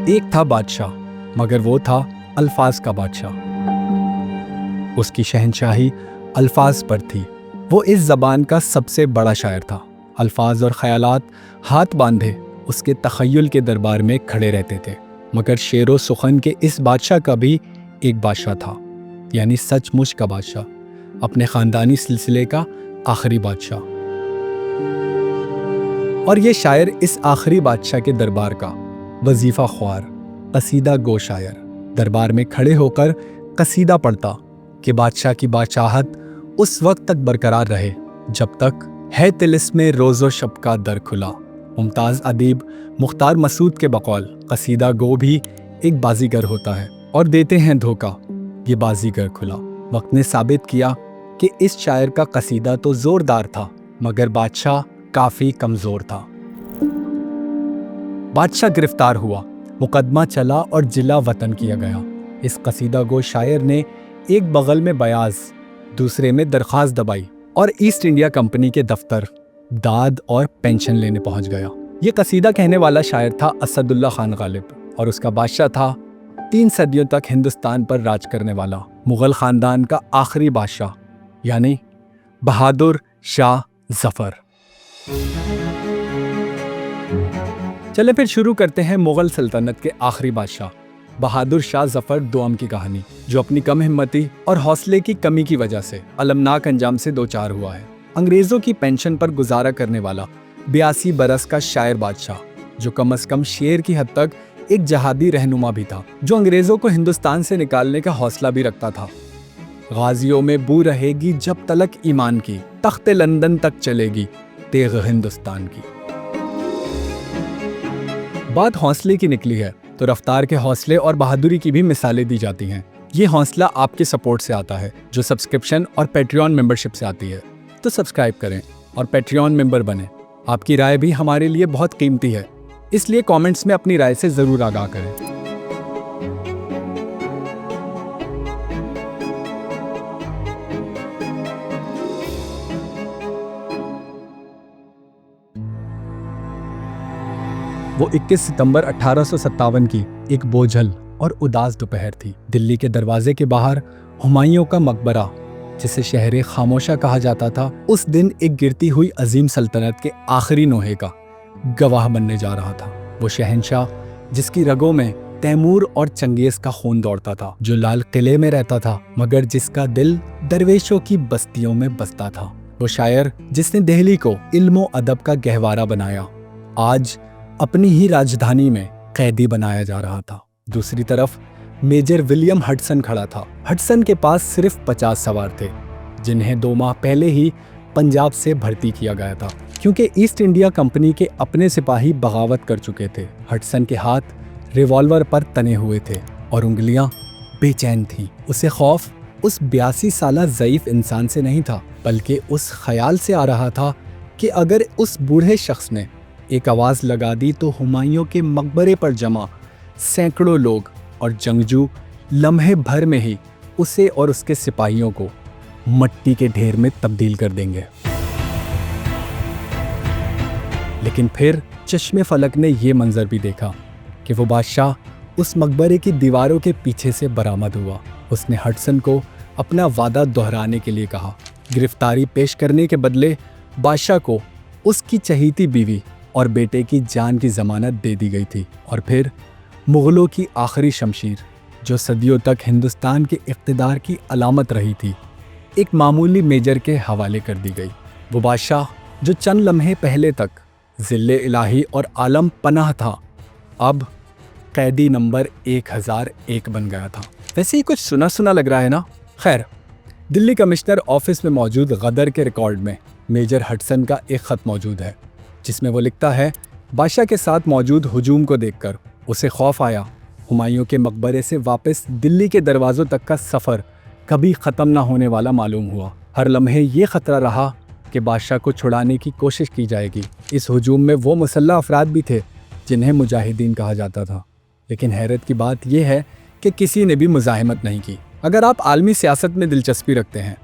ایک تھا بادشاہ، مگر وہ تھا الفاظ کا بادشاہ۔ اس کی شہنشاہی الفاظ پر تھی۔ وہ اس زبان کا سب سے بڑا شاعر تھا۔ الفاظ اور خیالات ہاتھ باندھے اس کے تخیل کے دربار میں کھڑے رہتے تھے۔ مگر شعر و سخن کے اس بادشاہ کا بھی ایک بادشاہ تھا، یعنی سچ مچ کا بادشاہ، اپنے خاندانی سلسلے کا آخری بادشاہ۔ اور یہ شاعر اس آخری بادشاہ کے دربار کا وظیفہ خوار، قصیدہ گو شاعر، دربار میں کھڑے ہو کر قصیدہ پڑھتا کہ بادشاہ کی بادشاہت اس وقت تک برقرار رہے جب تک ہے طلسم روز و شب کا در کھلا۔ ممتاز ادیب مختار مسعود کے بقول قصیدہ گو بھی ایک بازیگر ہوتا ہے اور دیتے ہیں دھوکہ یہ بازیگر کھلا۔ وقت نے ثابت کیا کہ اس شاعر کا قصیدہ تو زوردار تھا، مگر بادشاہ کافی کمزور تھا۔ بادشاہ گرفتار ہوا، مقدمہ چلا اور جلا وطن کیا گیا۔ اس قصیدہ گو شاعر نے ایک بغل میں بیاض، دوسرے میں درخواست دبائی اور ایسٹ انڈیا کمپنی کے دفتر داد اور پینشن لینے پہنچ گیا۔ یہ قصیدہ کہنے والا شاعر تھا اسد اللہ خان غالب، اور اس کا بادشاہ تھا 3 صدیوں تک ہندوستان پر راج کرنے والا مغل خاندان کا آخری بادشاہ، یعنی بہادر شاہ ظفر۔ چلے پھر شروع کرتے ہیں مغل سلطنت کے آخری بادشاہ بہادر شاہ ظفر دوم کی کہانی، جو اپنی کم ہمتی اور حوصلے کی کمی کی وجہ سے المناک انجام سے دوچار ہوا ہے۔ انگریزوں کی پینشن پر گزارا کرنے والا 82 برس کا شاعر بادشاہ، جو کم از کم شعر کی حد تک ایک جہادی رہنما بھی تھا، جو انگریزوں کو ہندوستان سے نکالنے کا حوصلہ بھی رکھتا تھا۔ غازیوں میں بو رہے گی جب تلک ایمان کی، تخت لندن تک چلے گی تیغ ہندوستان کی۔ بات حوصلے کی نکلی ہے تو رفتار کے حوصلے اور بہادری کی بھی مثالیں دی جاتی ہیں۔ یہ حوصلہ آپ کے سپورٹ سے آتا ہے، جو سبسکرپشن اور پیٹریون ممبرشپ سے آتی ہے۔ تو سبسکرائب کریں اور پیٹریون ممبر بنیں۔ آپ کی رائے بھی ہمارے لیے بہت قیمتی ہے، اس لیے کامنٹس میں اپنی رائے سے ضرور آگاہ کریں۔ وہ 21 ستمبر 1857 کی ایک بوجھل اور اداس دوپہر تھی۔ دلی کے دروازے کے باہر ہمایوں کا مقبرہ، جسے شہر خاموشہ کہا جاتا تھا، اس دن ایک گرتی ہوئی عظیم سلطنت کے آخری نوحے کا گواہ بننے جا رہا تھا۔ وہ شہنشاہ جس کی رگوں میں تیمور اور چنگیز کا خون دوڑتا تھا، جو لال قلعے میں رہتا تھا مگر جس کا دل درویشوں کی بستیوں میں بستا تھا۔ وہ شاعر جس نے دہلی کو علم و ادب کا گہوارہ بنایا، آج اپنی ہی راجدھانی میں قیدی بنایا جا رہا تھا۔ دوسری طرف میجر ولیم ہڈسن کھڑا تھا۔ ہڈسن کے پاس صرف 50 سوار تھے، جنہیں 2 ماہ پہلے ہی پنجاب سے بھرتی کیا گیا تھا، کیونکہ ایسٹ انڈیا کمپنی کے اپنے سپاہی بغاوت کر چکے تھے۔ ہڈسن کے ہاتھ ریوالور پر تنے ہوئے تھے اور انگلیاں بے چین تھیں۔ اسے خوف اس 82 سالہ ضعیف انسان سے نہیں تھا، بلکہ اس خیال سے آ رہا تھا کہ اگر اس بوڑھے شخص نے ایک آواز لگا دی تو ہمایوں کے مقبرے پر جمع سینکڑوں لوگ اور جنگجو لمحے بھر میں ہی اسے اور اس کے سپاہیوں کو مٹی کے ڈھیر میں تبدیل کر دیں گے۔ لیکن پھر چشم فلک نے یہ منظر بھی دیکھا کہ وہ بادشاہ اس مقبرے کی دیواروں کے پیچھے سے برآمد ہوا۔ اس نے ہڈسن کو اپنا وعدہ دہرانے کے لیے کہا۔ گرفتاری پیش کرنے کے بدلے بادشاہ کو اس کی چہیتی بیوی اور بیٹے کی جان کی ضمانت دے دی گئی تھی، اور پھر مغلوں کی آخری شمشیر، جو صدیوں تک ہندوستان کے اقتدار کی علامت رہی تھی، ایک معمولی میجر کے حوالے کر دی گئی۔ وہ بادشاہ جو چند لمحے پہلے تک ذل الہی اور عالم پناہ تھا، اب قیدی نمبر 1001 بن گیا تھا۔ ویسے ہی کچھ سنا سنا لگ رہا ہے نا؟ خیر، دلی کمشنر آفس میں موجود غدر کے ریکارڈ میں میجر ہڈسن کا ایک خط موجود ہے، جس میں وہ لکھتا ہے، بادشاہ کے ساتھ موجود ہجوم کو دیکھ کر اسے خوف آیا۔ ہمایوں کے مقبرے سے واپس دلی کے دروازوں تک کا سفر کبھی ختم نہ ہونے والا معلوم ہوا۔ ہر لمحے یہ خطرہ رہا کہ بادشاہ کو چھڑانے کی کوشش کی جائے گی۔ اس ہجوم میں وہ مسلح افراد بھی تھے جنہیں مجاہدین کہا جاتا تھا، لیکن حیرت کی بات یہ ہے کہ کسی نے بھی مزاحمت نہیں کی۔ اگر آپ عالمی سیاست میں دلچسپی رکھتے ہیں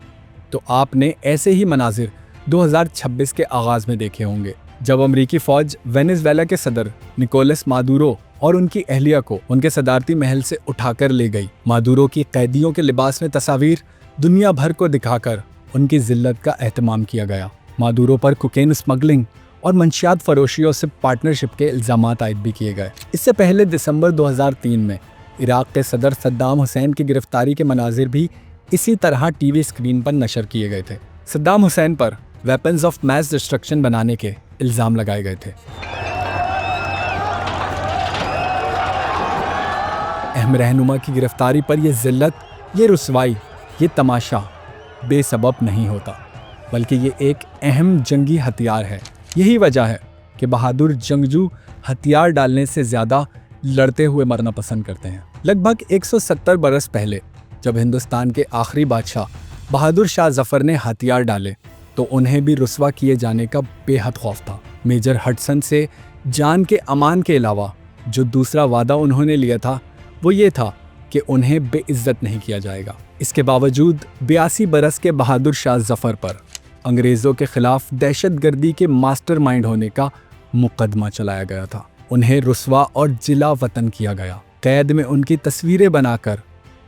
تو آپ نے ایسے ہی مناظر 2026 کے آغاز میں دیکھے ہوں گے، جب امریکی فوج وینزویلا کے صدر نکولس مادورو اور ان کی اہلیہ کو ان کے صدارتی محل سے اٹھا کر لے گئی۔ مادورو کی قیدیوں کے لباس میں تصاویر دنیا بھر کو دکھا کر ان کی ذلت کا اہتمام کیا گیا۔ مادورو پر کوکین اسمگلنگ اور منشیات فروشیوں سے پارٹنرشپ کے الزامات عائد بھی کیے گئے۔ اس سے پہلے دسمبر 2003 میں عراق کے صدر صدام حسین کی گرفتاری کے مناظر بھی اسی طرح ٹی وی اسکرین پر نشر کیے گئے تھے۔ Saddam Hussein per weapons of mass destruction بنانے کے الزام لگائے گئے تھے۔ اہم رہنما کی گرفتاری پر یہ ذلت، یہ رسوائی، یہ تماشا بے سبب نہیں ہوتا، بلکہ یہ ایک اہم جنگی ہتھیار ہے۔ یہی وجہ ہے کہ بہادر جنگجو ہتھیار ڈالنے سے زیادہ لڑتے ہوئے مرنا پسند کرتے ہیں۔ لگ بھگ 170 برس پہلے جب ہندوستان کے آخری بادشاہ بہادر شاہ ظفر نے ہتھیار ڈالے تو انہیں بھی رسوا کیے جانے کا بے حد خوف تھا۔ میجر ہڈسن سے جان کے امان کے علاوہ جو دوسرا وعدہ انہوں نے لیا تھا وہ یہ تھا کہ انہیں بے عزت نہیں کیا جائے گا۔ اس کے باوجود 82 برس کے بہادر شاہ ظفر پر انگریزوں کے خلاف دہشت گردی کے ماسٹر مائنڈ ہونے کا مقدمہ چلایا گیا تھا۔ انہیں رسوا اور جلا وطن کیا گیا۔ قید میں ان کی تصویریں بنا کر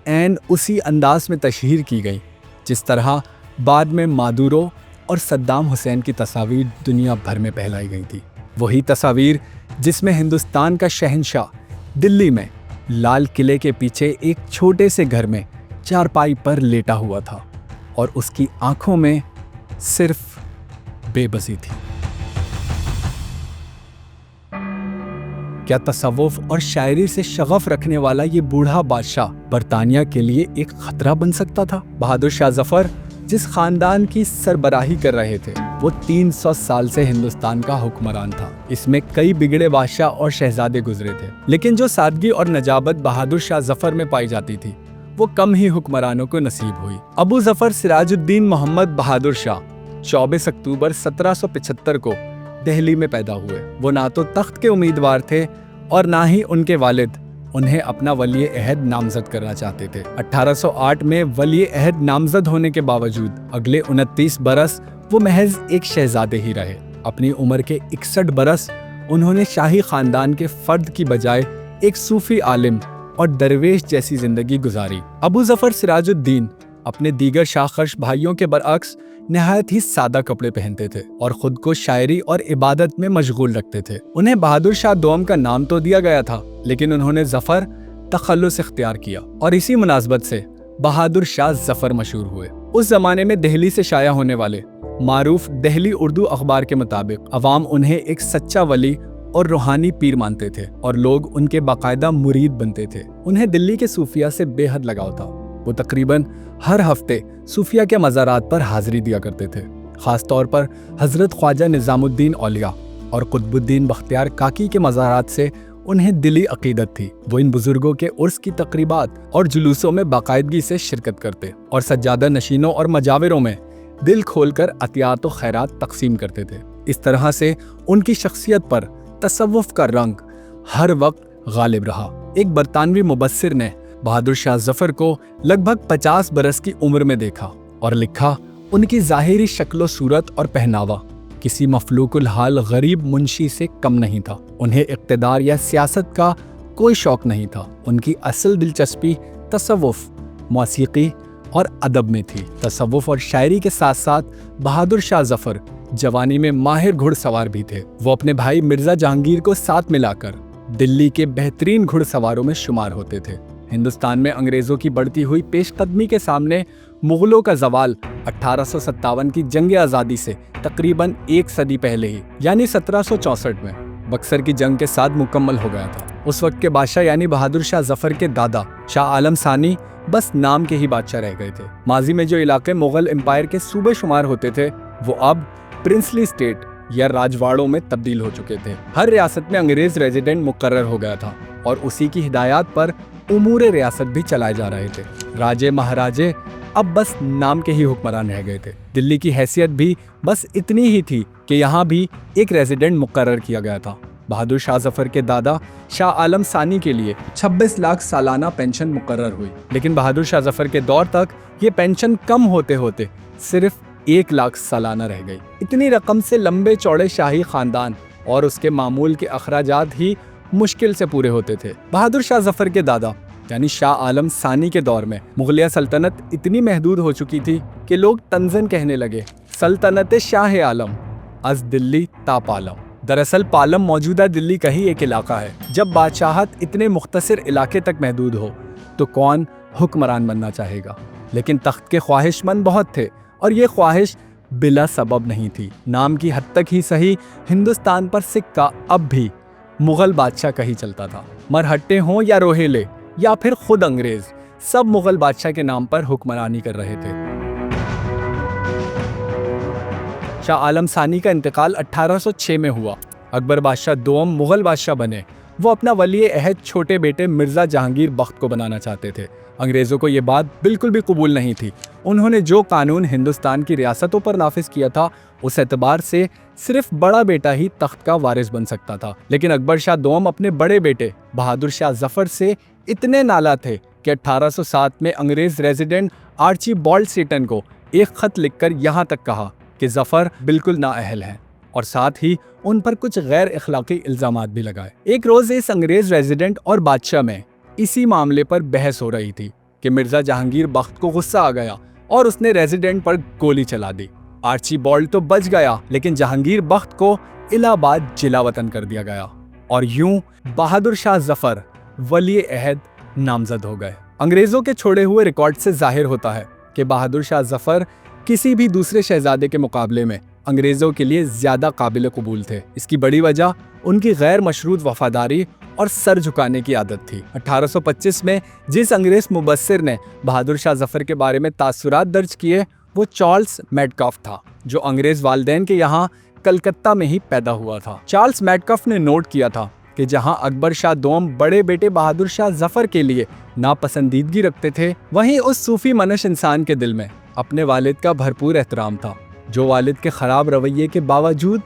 عین اسی انداز میں تشہیر کی گئی جس طرح بعد میں مادورو اور صدام حسین کی تصاویر دنیا بھر میں پھیلائی گئی تھی۔ وہی تصاویر جس میں ہندوستان کا شہنشاہ دلی میں لال قلعے کے پیچھے ایک چھوٹے سے گھر میں چارپائی پر لیٹا ہوا تھا اور اس کی آنکھوں میں صرف بے بسی تھی۔ کیا تصوف اور شاعری سے شغف رکھنے والا یہ بوڑھا بادشاہ برطانیہ کے لیے ایک خطرہ بن سکتا تھا؟ بہادر شاہ ظفر جس خاندان کی سربراہی کر رہے تھے وہ 300 سال سے ہندوستان کا حکمران تھا۔ اس میں کئی بگڑے بادشاہ اور شہزادے گزرے تھے، لیکن جو سادگی اور نجابت بہادر شاہ ظفر میں پائی جاتی تھی وہ کم ہی حکمرانوں کو نصیب ہوئی۔ ابو ظفر سراج الدین محمد بہادر شاہ 24 اکتوبر 1775 کو دہلی میں پیدا ہوئے۔ وہ نہ تو تخت کے امیدوار تھے اور نہ ہی ان کے والد انہیں اپنا ولی عہد نامزد کرنا چاہتے تھے۔ 1808 میں ولی عہد نامزد ہونے کے باوجود اگلے 29 برس وہ محض ایک شہزادے ہی رہے۔ اپنی عمر کے 61 برس انہوں نے شاہی خاندان کے فرد کی بجائے ایک صوفی عالم اور درویش جیسی زندگی گزاری۔ ابو ظفر سراج الدین اپنے دیگر شاخرش بھائیوں کے برعکس نہایت ہی سادہ کپڑے پہنتے تھے اور خود کو شاعری اور عبادت میں مشغول رکھتے تھے۔ انہیں بہادر شاہ دوم کا نام تو دیا گیا تھا، لیکن انہوں نے ظفر تخلص اختیار کیا اور اسی مناسبت سے بہادر شاہ ظفر مشہور ہوئے۔ اس زمانے میں دہلی سے شائع ہونے والے معروف دہلی اردو اخبار کے مطابق عوام انہیں ایک سچا ولی اور روحانی پیر مانتے تھے اور لوگ ان کے باقاعدہ مرید بنتے تھے۔ انہیں دلی کے صوفیہ سے بے حد لگاؤ تھا۔ وہ تقریباً ہر ہفتے صوفیہ کے مزارات پر حاضری دیا کرتے تھے، خاص طور پر حضرت خواجہ نظام الدین اولیاء اور قطب الدین بختیار کاکی کے مزارات سے انہیں دلی عقیدت تھی۔ وہ ان بزرگوں کے عرس کی تقریبات اور جلوسوں میں باقاعدگی سے شرکت کرتے اور سجادہ نشینوں اور مجاوروں میں دل کھول کر عطیات و خیرات تقسیم کرتے تھے۔ اس طرح سے ان کی شخصیت پر تصوف کا رنگ ہر وقت غالب رہا۔ ایک برطانوی مبصر نے بہادر شاہ ظفر کو لگ بھگ 50 برس کی عمر میں دیکھا اور لکھا، ان کی ظاہری شکل و صورت اور پہناوا کسی مفلوق الحال غریب منشی سے کم نہیں تھا۔ انہیں اقتدار یا سیاست کا کوئی شوق نہیں تھا۔ ان کی اصل دلچسپی تصوف، موسیقی اور ادب میں تھی۔ تصوف اور شاعری کے ساتھ ساتھ بہادر شاہ ظفر جوانی میں ماہر گھڑ سوار بھی تھے۔ وہ اپنے بھائی مرزا جہانگیر کو ساتھ ملا کر دلی کے بہترین گھڑ سواروں میں شمار ہوتے تھے۔ ہندوستان میں انگریزوں کی بڑھتی ہوئی پیش قدمی کے سامنے مغلوں کا زوال 1857 کی جنگ آزادی سے تقریباً ایک صدی پہلے ہی یعنی 1764 میں بکسر کی جنگ کے ساتھ مکمل ہو گیا تھا۔ اس وقت کے بادشاہ یعنی بہادر شاہ ظفر کے دادا شاہ عالم ثانی بس نام کے ہی بادشاہ رہ گئے تھے۔ ماضی میں جو علاقے مغل امپائر کے صوبے شمار ہوتے تھے وہ اب پرنسلی اسٹیٹ یا راجواڑوں میں تبدیل ہو چکے تھے۔ ہر ریاست میں انگریز ریزیڈنٹ مقرر ہو گیا تھا اور اسی کی ہدایات پر امور ریاست بھی چلائے جا رہے تھے۔ راجے مہاراجے اب بس نام کے ہی حکمران رہ گئے تھے۔ دلی کی حیثیت بھی بس اتنی ہی تھی کہ یہاں بھی ایک ریزیڈنٹ مقرر کیا گیا تھا۔ بہادر شاہ ظفر کے دادا شاہ عالم ثانی کے لیے 26 لاکھ سالانہ پینشن مقرر ہوئی، لیکن بہادر شاہ ظفر کے دور تک یہ پینشن کم ہوتے ہوتے صرف 1 لاکھ سالانہ رہ گئی۔ اتنی رقم سے لمبے چوڑے شاہی خاندان اور اس کے معمول کے اخراجات ہی مشکل سے پورے ہوتے تھے۔ بہادر شاہ ظفر کے دادا یعنی شاہ عالم ثانی کے دور میں مغلیہ سلطنت اتنی محدود ہو چکی تھی کہ لوگ طنزاً کہنے لگے سلطنت شاہ عالم از دلی تا پالم۔ دراصل پالم موجودہ دلی کا ہی ایک علاقہ ہے۔ جب بادشاہت اتنے مختصر علاقے تک محدود ہو تو کون حکمران بننا چاہے گا؟ لیکن تخت کے خواہش مند بہت تھے، اور یہ خواہش بلا سبب نہیں تھی۔ نام کی حد تک ہی صحیح ہندوستان پر سکہ اب بھی مغل بادشاہ کا ہی چلتا تھا۔ مرہٹے ہوں یا روہیلے یا پھر خود انگریز، سب مغل بادشاہ کے نام پر حکمرانی کر رہے تھے۔ شاہ عالم ثانی کا انتقال 1806 میں ہوا۔ اکبر بادشاہ دوم مغل بادشاہ بنے۔ وہ اپنا ولی عہد چھوٹے بیٹے مرزا جہانگیر بخت کو بنانا چاہتے تھے۔ انگریزوں کو یہ بات بالکل بھی قبول نہیں تھی۔ انہوں نے جو قانون ہندوستان کی ریاستوں پر نافذ کیا تھا اس اعتبار سے صرف بڑا بیٹا ہی تخت کا وارث بن سکتا تھا۔ لیکن اکبر شاہ دوم اپنے بڑے بیٹے بہادر شاہ ظفر سے اتنے نالاں تھے کہ 1807 میں انگریز ریزیڈنٹ آرچی بالڈ سیٹن کو ایک خط لکھ کر یہاں تک کہا کہ ظفر بالکل نااہل ہیں، اور ساتھ ہی ان پر کچھ غیر اخلاقی الزامات بھی لگائے۔ ایک روز اس انگریز ریزیڈنٹ اور بادشاہ میں اسی معاملے پر بحث ہو رہی تھی کہ مرزا جہانگیر بخت کو غصہ آ گیا اور اس نے ریزیڈنٹ پر گولی چلا دی۔ آرچی بالڈ تو بچ گیا، لیکن جہانگیر بخت کو الہ آباد جلا وطن کر دیا گیا، اور یوں بہادر شاہ ظفر ولی عہد نامزد ہو گئے۔ انگریزوں کے چھوڑے ہوئے ریکارڈ سے ظاہر ہوتا ہے کہ بہادر شاہ ظفر کسی بھی دوسرے شہزادے کے مقابلے میں انگریزوں کے لیے زیادہ قابل قبول تھے۔ اس کی بڑی وجہ ان کی غیر مشروط وفاداری اور سر جھکانے کی عادت تھی۔ 1825 میں جس انگریز مبصر نے بہادر شاہ ظفر کے بارے میں تاثرات درج کیے وہ چارلس میڈکاف تھا، جو انگریز والدین کے یہاں کلکتہ میں ہی پیدا ہوا تھا۔ چارلس میڈکاف نے نوٹ کیا تھا کہ جہاں اکبر شاہ دوم بڑے بیٹے بہادر شاہ ظفر کے لیے ناپسندیدگی رکھتے تھے، وہیں اس صوفی منش انسان کے دل میں اپنے والد کا بھرپور احترام تھا، جو والد کے خراب رویے کے باوجود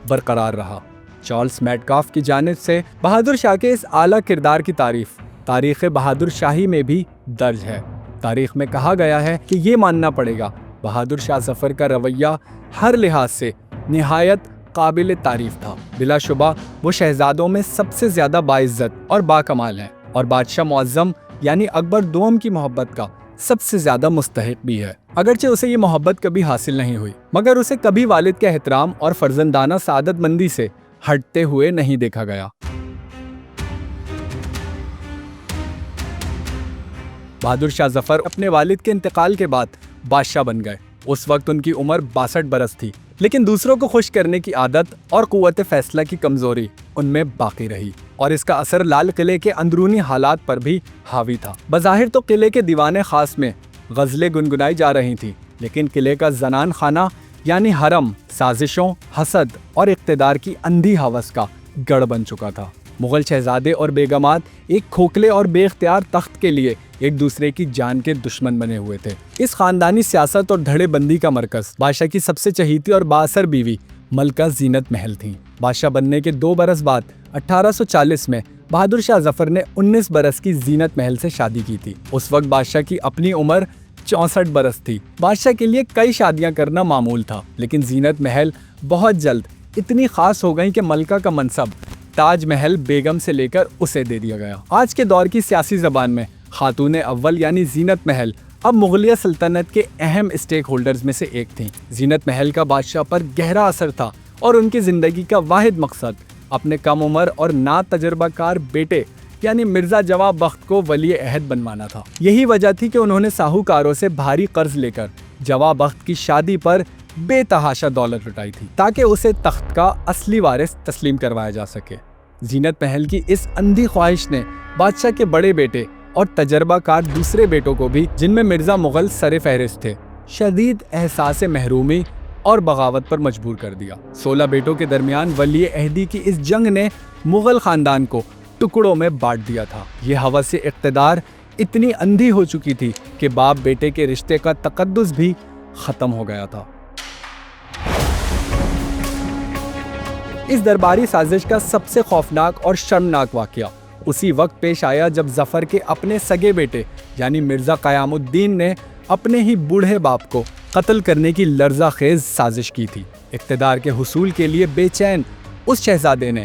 برقرار رہا۔ چارلس میڈکاف کی جانب سے بہادر شاہ کے اس اعلیٰ کردار کی تعریف تاریخ بہادر شاہی میں بھی درج ہے۔ تاریخ میں کہا گیا ہے کہ یہ ماننا پڑے گا بہادر شاہ ظفر کا رویہ ہر لحاظ سے نہایت قابل تعریف تھا۔ بلا شبہ وہ شہزادوں میں سب سے زیادہ باعزت اور باکمال ہیں، اور بادشاہ معظم یعنی اکبر دوم کی محبت کا سب سے زیادہ مستحق بھی ہے۔ اگرچہ اسے یہ محبت کبھی حاصل نہیں ہوئی، مگر اسے کبھی والد کے احترام اور فرزندانہ سعادت مندی سے ہٹتے ہوئے نہیں دیکھا گیا۔ بہادر شاہ ظفر اپنے والد کے انتقال کے بعد بادشاہ بن گئے۔ اس وقت ان کی عمر 62 برس تھی، لیکن دوسروں کو خوش کرنے کی عادت اور قوت فیصلہ کی کمزوری ان میں باقی رہی، اور اس کا اثر لال قلعے کے اندرونی حالات پر بھی حاوی تھا۔ بظاہر تو قلعے کے دیوان خاص میں غزلیں گنگنائی جا رہی تھیں، لیکن قلعے کا زنان خانہ یعنی حرم سازشوں، حسد اور اقتدار کی اندھی ہوس کا گڑھ بن چکا تھا۔ مغل شہزادے اور بیگمات ایک کھوکھلے اور بے اختیار تخت کے لیے ایک دوسرے کی جان کے دشمن بنے ہوئے تھے۔ اس خاندانی سیاست اور دھڑے بندی کا مرکز بادشاہ کی سب سے چہیتی اور بااثر بیوی ملکہ زینت محل تھیں۔ بادشاہ بننے کے 2 برس بعد 1840 میں بہادر شاہ ظفر نے 19 برس کی زینت محل سے شادی کی تھی۔ اس وقت بادشاہ کی اپنی عمر 64 برس تھی۔ بادشاہ کے لیے کئی شادیاں کرنا معمول تھا، لیکن زینت محل بہت جلد اتنی خاص ہو گئی کہ ملکہ کا منصب تاج محل بیگم سے لے کر اسے دے دیا گیا۔ آج کے دور کی سیاسی زبان میں خاتون اول یعنی زینت محل اب مغلیہ سلطنت کے اہم اسٹیک ہولڈرز میں سے ایک تھیں۔ زینت محل کا بادشاہ پر گہرا اثر تھا، اور ان کی زندگی کا واحد مقصد اپنے کم عمر اور نا تجربہ کار بیٹے یعنی مرزا جواب بخت کو ولی عہد بنوانا تھا۔ یہی وجہ تھی کہ انہوں نے ساہوکاروں سے بھاری قرض لے کر جواب بخت کی شادی پر بے تحاشا دولت لٹائی تھی، تاکہ اسے تخت کا اصلی وارث تسلیم کروایا جا سکے۔ زینت محل کی اس اندھی خواہش نے بادشاہ کے بڑے بیٹے اور تجربہ کار دوسرے بیٹوں کو بھی، جن میں مرزا مغل سر فہرست تھے، شدید احساس محرومی اور بغاوت پر مجبور کر دیا۔ 16 بیٹوں کے درمیان ولی عہدی کی اس جنگ نے مغل خاندان کو ٹکڑوں میں بانٹ دیا تھا۔ یہ ہوس اقتدار اتنی اندھی ہو چکی تھی کہ باپ بیٹے کے رشتے کا تقدس بھی ختم ہو گیا تھا۔ اس درباری سازش کا سب سے خوفناک اور شرمناک واقعہ اسی وقت پیش آیا جب ظفر کے اپنے سگے بیٹے یعنی مرزا قیام الدین نے اپنے ہی بوڑھے باپ کو قتل کرنے کی لرزہ خیز سازش کی تھی۔ اقتدار کے حصول کے لیے بے چین اس شہزادے نے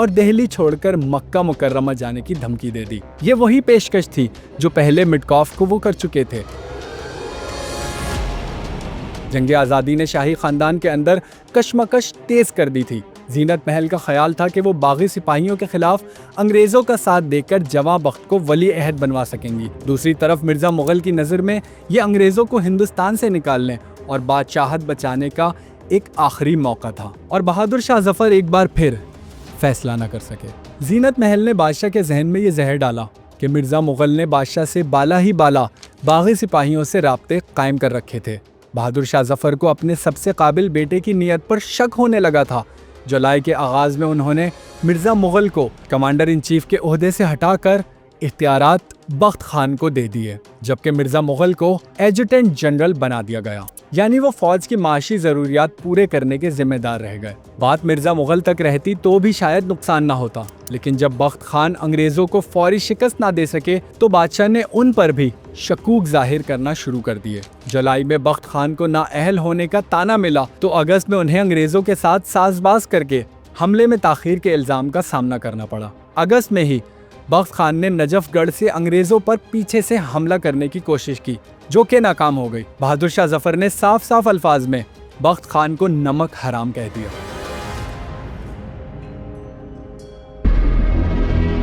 اور دہلی چھوڑ کر مکہ مکرمہ جانے کی دھمکی دے دی۔ یہ وہی پیشکش تھی جو پہلے مٹکاف کو وہ کر چکے تھے۔ جنگ آزادی نے شاہی خاندان کے اندر کشمکش تیز کر دی تھی۔ زینت محل کا خیال تھا کہ وہ باغی سپاہیوں کے خلاف انگریزوں کا ساتھ دے کر جواں بخت کو ولی عہد بنوا سکیں گی۔ دوسری طرف مرزا مغل کی نظر میں یہ انگریزوں کو ہندوستان سے نکالنے اور بادشاہت بچانے کا ایک آخری موقع تھا، اور بہادر شاہ ظفر ایک بار پھر فیصلہ نہ کر سکے۔ زینت محل نے بادشاہ کے ذہن میں یہ زہر ڈالا کہ مرزا مغل نے بادشاہ سے بالا ہی بالا باغی سپاہیوں سے رابطے قائم کر رکھے تھے۔ بہادر شاہ ظفر کو اپنے سب سے قابل بیٹے کی نیت پر شک ہونے لگا تھا۔ جولائی کے آغاز میں انہوں نے مرزا مغل کو کمانڈر ان چیف کے عہدے سے ہٹا کر اختیارات بخت خان کو دے دیے، جبکہ مرزا مغل کو ایڈجوٹنٹ جنرل بنا دیا گیا، یعنی وہ فوج کی معاشی ضروریات پورے کرنے کے ذمہ دار رہ گئے۔ بات مرزا مغل تک رہتی تو بھی شاید نقصان نہ ہوتا، لیکن جب بخت خان انگریزوں کو فوری شکست نہ دے سکے تو بادشاہ نے ان پر بھی شکوک ظاہر کرنا شروع کر دیے۔ جولائی میں بخت خان کو نااہل ہونے کا طعنہ ملا تو اگست میں انہیں انگریزوں کے ساتھ ساز باز کر کے حملے میں تاخیر کے الزام کا سامنا کرنا پڑا۔ اگست میں ہی بخت خان نے نجف گڑھ سے انگریزوں پر پیچھے سے حملہ کرنے کی کوشش کی، جو کہ ناکام ہو گئی۔ بہادر شاہ ظفر نے صاف صاف الفاظ میں بخت خان کو نمک حرام کہہ دیا۔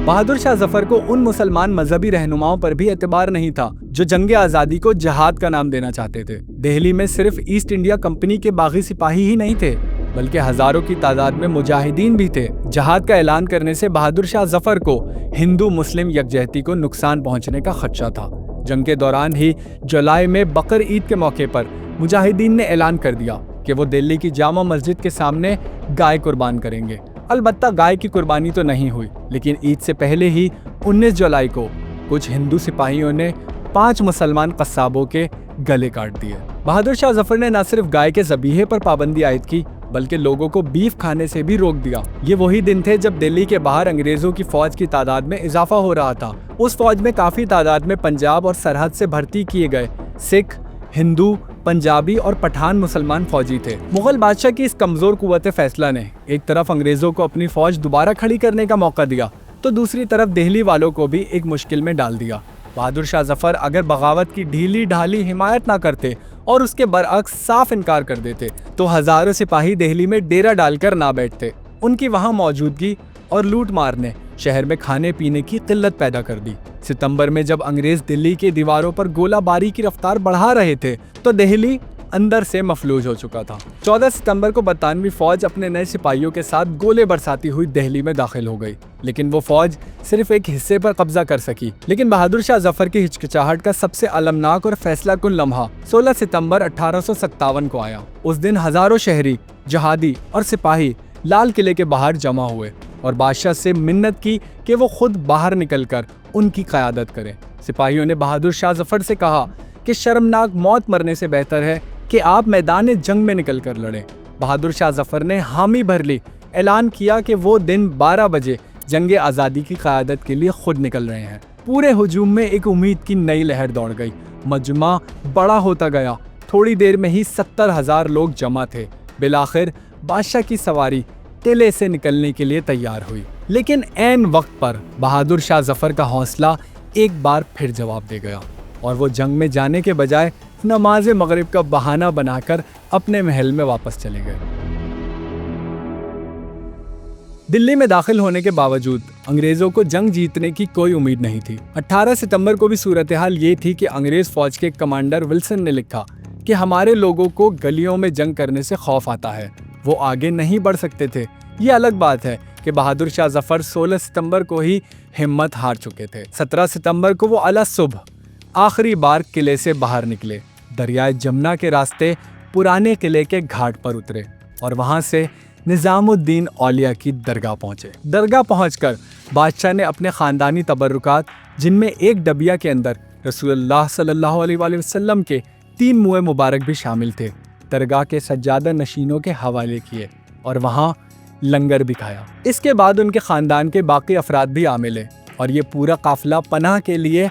بہادر شاہ ظفر کو ان مسلمان مذہبی رہنماؤں پر بھی اعتبار نہیں تھا جو جنگ آزادی کو جہاد کا نام دینا چاہتے تھے۔ دہلی میں صرف ایسٹ انڈیا کمپنی کے باغی سپاہی ہی نہیں تھے، بلکہ ہزاروں کی تعداد میں مجاہدین بھی تھے۔ جہاد کا اعلان کرنے سے بہادر شاہ ظفر کو ہندو مسلم یکجہتی کو نقصان پہنچنے کا خدشہ تھا۔ جنگ کے دوران ہی جولائی میں بقر عید کے موقع پر مجاہدین نے اعلان کر دیا کہ وہ دلی کی جامع مسجد کے سامنے گائے قربان کریں گے۔ البتہ گائے کی قربانی تو نہیں ہوئی، لیکن عید سے پہلے ہی 19 جولائی کو کچھ ہندو سپاہیوں نے 5 مسلمان قصابوں کے گلے کاٹ دیے۔ بہادر شاہ ظفر نے نہ صرف گائے کے ذبیحے پر پابندی عائد کی بلکہ لوگوں کو بیف کھانے سے بھی روک دیا۔ یہ وہی دن تھے جب دلی کے باہر انگریزوں کی فوج کی تعداد میں اضافہ ہو رہا تھا۔ اس فوج میں کافی تعداد میں پنجاب اور سرحد سے بھرتی کیے گئے سکھ، ہندو، پنجابی اور پٹھان مسلمان فوجی تھے۔ مغل بادشاہ کی اس کمزور قوت فیصلہ نے ایک طرف انگریزوں کو اپنی فوج دوبارہ کھڑی کرنے کا موقع دیا تو دوسری طرف دہلی والوں کو بھی ایک مشکل میں ڈال دیا۔ بہادر شاہ ظفر اگر بغاوت کی ڈھیلی ڈھالی حمایت نہ کرتے اور اس کے برعکس صاف انکار کر دیتے تو ہزاروں سپاہی دہلی میں ڈیرا ڈال کر نہ بیٹھتے۔ ان کی وہاں موجودگی اور لوٹ مار نے شہر میں کھانے پینے کی قلت پیدا کر دی۔ ستمبر میں جب انگریز دلی کی دیواروں پر گولہ باری کی رفتار بڑھا رہے تھے تو دہلی اندر سے مفلوج ہو چکا تھا۔ 14 ستمبر کو برطانوی فوج اپنے نئے سپاہیوں کے ساتھ گولے برساتی ہوئی دہلی میں داخل ہو گئی، لیکن وہ فوج صرف ایک حصے پر قبضہ کر سکی۔ لیکن بہادر شاہ ظفر کی ہچکچاہٹ کا سب سے المناک اور فیصلہ کن لمحہ 16 ستمبر 1857 کو آیا۔ اس دن ہزاروں شہری، جہادی اور سپاہی لال قلعے کے باہر جمع ہوئے اور بادشاہ سے منت کی کہ وہ خود باہر نکل کر ان کی قیادت کرے۔ سپاہیوں نے بہادر شاہ ظفر سے کہا کہ شرمناک موت مرنے سے بہتر ہے کہ آپ میدان جنگ میں نکل کر لڑیں۔ بہادر شاہ ظفر نے حامی بھر لی، اعلان کیا کہ وہ دن 12 بجے جنگ آزادی کی قیادت کے لیے خود نکل رہے ہیں۔ پورے ہجوم میں ایک امید کی نئی لہر دوڑ گئی۔ مجمع بڑا ہوتا گیا، تھوڑی دیر میں ہی 70,000 لوگ جمع تھے۔ بالآخر بادشاہ کی سواری قلعے سے نکلنے کے لیے تیار ہوئی، لیکن عین وقت پر بہادر شاہ ظفر کا حوصلہ ایک بار پھر جواب دے گیا اور وہ جنگ میں جانے کے بجائے نماز مغرب کا بہانہ بنا کر اپنے محل میں واپس چلے گئے۔ دلی میں داخل ہونے کے باوجود انگریزوں کو جنگ جیتنے کی کوئی امید نہیں تھی۔ 18 ستمبر کو بھی صورتحال یہ تھی کہ انگریز فوج کے کمانڈر ولسن نے لکھا کہ ہمارے لوگوں کو گلیوں میں جنگ کرنے سے خوف آتا ہے، وہ آگے نہیں بڑھ سکتے تھے۔ یہ الگ بات ہے کہ بہادر شاہ ظفر 16 ستمبر کو ہی ہمت ہار چکے تھے۔ 17 ستمبر کو وہ اعلی صبح آخری بار قلعے سے باہر نکلے، دریائے جمنا کے راستے پرانے قلعے کے گھاٹ پر اترے اور وہاں سے نظام الدین اولیاء کی درگاہ پہنچے۔ درگاہ پہنچ کر بادشاہ نے اپنے خاندانی تبرکات، جن میں ایک ڈبیا کے اندر رسول اللہ صلی اللہ علیہ وآلہ وسلم کے 3 منہ مبارک بھی شامل تھے، درگاہ کے سجادہ نشینوں کے حوالے کیے اور وہاں لنگر بھی کھایا۔ اس کے بعد ان کے خاندان کے باقی افراد بھی آ ملے اور یہ پورا قافلہ پناہ کے لیے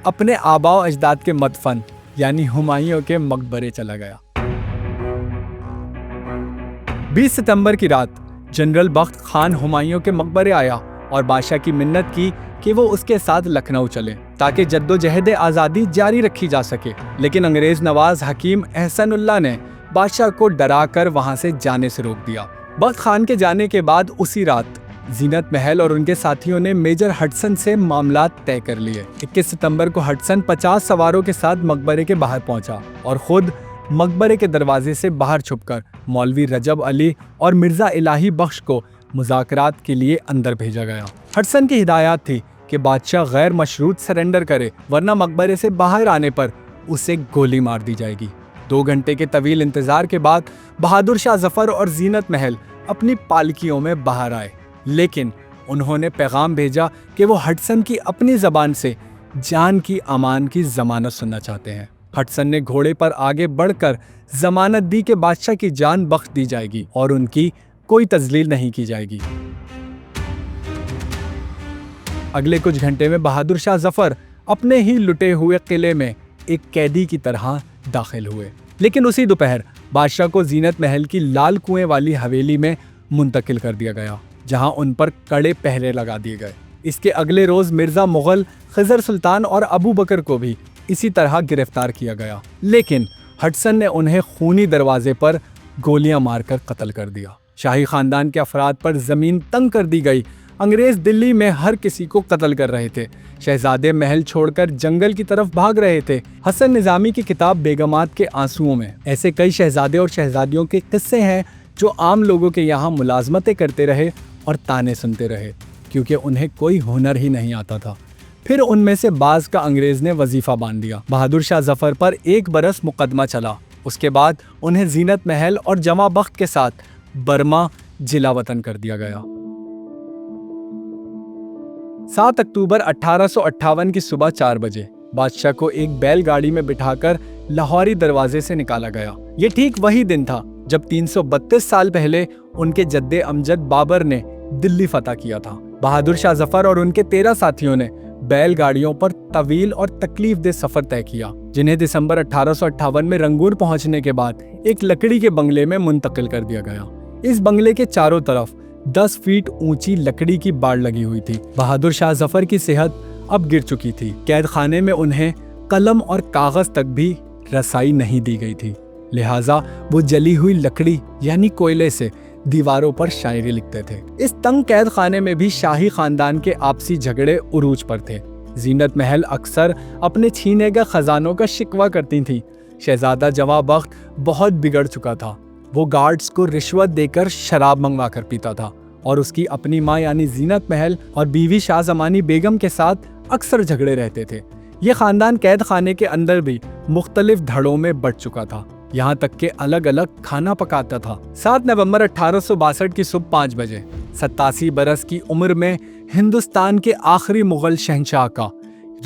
اپنے آباء و اجداد کے مدفن یعنی ہمایوں کے مقبرے چلا گیا۔ 20 ستمبر کی رات جنرل بخت خان ہمایوں کے مقبرے آیا اور بادشاہ کی منت کی کہ وہ اس کے ساتھ لکھنؤ چلے تاکہ جدوجہد آزادی جاری رکھی جا سکے، لیکن انگریز نواز حکیم احسن اللہ نے بادشاہ کو ڈرا کر وہاں سے جانے سے روک دیا۔ بخت خان کے جانے کے بعد اسی رات زینت محل اور ان کے ساتھیوں نے میجر ہڈسن سے معاملات طے کر لیے۔ 21 ستمبر کو ہڈسن 50 سواروں کے ساتھ مقبرے کے باہر پہنچا اور خود مقبرے کے دروازے سے باہر چھپ کر مولوی رجب علی اور مرزا الہی بخش کو مذاکرات کے لیے اندر بھیجا گیا۔ ہڈسن کی ہدایات تھی کہ بادشاہ غیر مشروط سرنڈر کرے ورنہ مقبرے سے باہر آنے پر اسے گولی مار دی جائے گی۔ 2 گھنٹے کے طویل انتظار کے بعد بہادر شاہ ظفر اور زینت محل اپنی پالکیوں میں باہر آئے، لیکن انہوں نے پیغام بھیجا کہ وہ ہڈسن کی اپنی زبان سے جان کی امان کی ضمانت سننا چاہتے ہیں۔ ہڈسن نے گھوڑے پر آگے بڑھ کر ضمانت دی کہ بادشاہ کی جان بخش دی جائے گی اور ان کی کوئی تذلیل نہیں کی جائے گی۔ اگلے کچھ گھنٹے میں بہادر شاہ ظفر اپنے ہی لٹے ہوئے قلعے میں ایک قیدی کی طرح داخل ہوئے، لیکن اسی دوپہر بادشاہ کو زینت محل کی لال کنویں والی حویلی میں منتقل کر دیا گیا، جہاں ان پر کڑے پہرے لگا دیے گئے۔ اس کے اگلے روز مرزا مغل، خضر سلطان اور ابو بکر کو بھی اسی طرح گرفتار کیا گیا، لیکن ہڈسن نے انہیں خونی دروازے پر گولیاں مار کر قتل کر دیا۔ شاہی خاندان کے افراد پر زمین تنگ کر دی گئی۔ انگریز دلی میں ہر کسی کو قتل کر رہے تھے۔ شہزادے محل چھوڑ کر جنگل کی طرف بھاگ رہے تھے۔ حسن نظامی کی کتاب بیگمات کے آنسوؤں میں ایسے کئی شہزادے اور شہزادیوں کے قصے ہیں جو عام لوگوں کے یہاں ملازمتیں کرتے رہے اور تانے سنتے رہے، کیونکہ انہیں کوئی ہنر ہی نہیں آتا تھا۔ پھر ان میں سے بعض کا انگریز نے وظیفہ باندھ دیا۔ بہادر شاہ ظفر پر 1 برس مقدمہ چلا۔ اس کے بعد انہیں زینت محل اور جمع بخت کے ساتھ برما جلا وطن کر دیا گیا۔ 7 اکتوبر 1858 کی صبح 4 بجے بادشاہ کو ایک بیل گاڑی میں بٹھا کر لاہوری دروازے سے نکالا گیا۔ یہ ٹھیک وہی دن تھا جب 332 سال پہلے ان کے جد امجد بابر نے دلی فتح کیا تھا۔ بہادر شاہ ظفر اور ان کے 13 ساتھیوں نے بیل گاڑیوں پر طویل اور تکلیف دہ سفر طے کیا، جنہیں دسمبر 1858 میں رنگون پہنچنے کے بعد ایک لکڑی کے بنگلے میں منتقل کر دیا گیا۔ اس بنگلے کے چاروں طرف 10 فیٹ اونچی لکڑی کی باڑ لگی ہوئی تھی۔ بہادر شاہ ظفر کی صحت اب گر چکی تھی۔ قید خانے میں انہیں قلم اور کاغذ تک بھی رسائی نہیں دی گئی تھی، لہٰذا وہ جلی ہوئی لکڑی یعنی کوئلے سے دیواروں پر شاعری لکھتے تھے۔ اس تنگ قید خانے میں بھی شاہی خاندان کے آپسی جھگڑے عروج پر تھے۔ زینت محل اکثر اپنے چھینے گئے خزانوں کا شکوہ کرتی تھیں۔ شہزادہ جمع بخت بہت بگڑ چکا تھا۔ وہ گارڈز کو رشوت دے کر شراب منگوا کر پیتا تھا اور اس کی اپنی ماں یعنی زینت محل اور بیوی شاہ زمانی بیگم کے ساتھ اکثر جھگڑے رہتے تھے۔ یہ خاندان قید خانے کے اندر بھی مختلف دھڑوں میں بٹ چکا تھا، یہاں تک کہ الگ الگ کھانا پکاتا تھا۔ 7 نومبر 1862 کی صبح 5 بجے 87 برس کی عمر میں ہندوستان کے آخری مغل شہنشاہ کا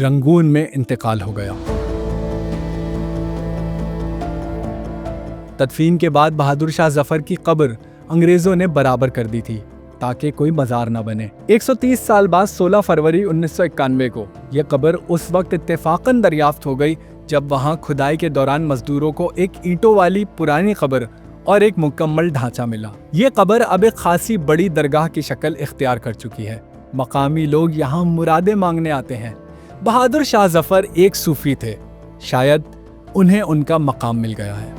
رنگون میں انتقال ہو گیا۔ تدفین کے بعد بہادر شاہ ظفر کی قبر انگریزوں نے برابر کر دی تھی تاکہ کوئی مزار نہ بنے۔ 130 سال بعد 16 فروری 1991 کو یہ قبر اس وقت اتفاقاً دریافت ہو گئی جب وہاں کھدائی کے دوران مزدوروں کو ایک اینٹوں والی پرانی قبر اور ایک مکمل ڈھانچہ ملا۔ یہ قبر اب ایک خاصی بڑی درگاہ کی شکل اختیار کر چکی ہے۔ مقامی لوگ یہاں مرادیں مانگنے آتے ہیں۔ بہادر شاہ ظفر ایک صوفی تھے، شاید انہیں ان کا مقام مل گیا ہے۔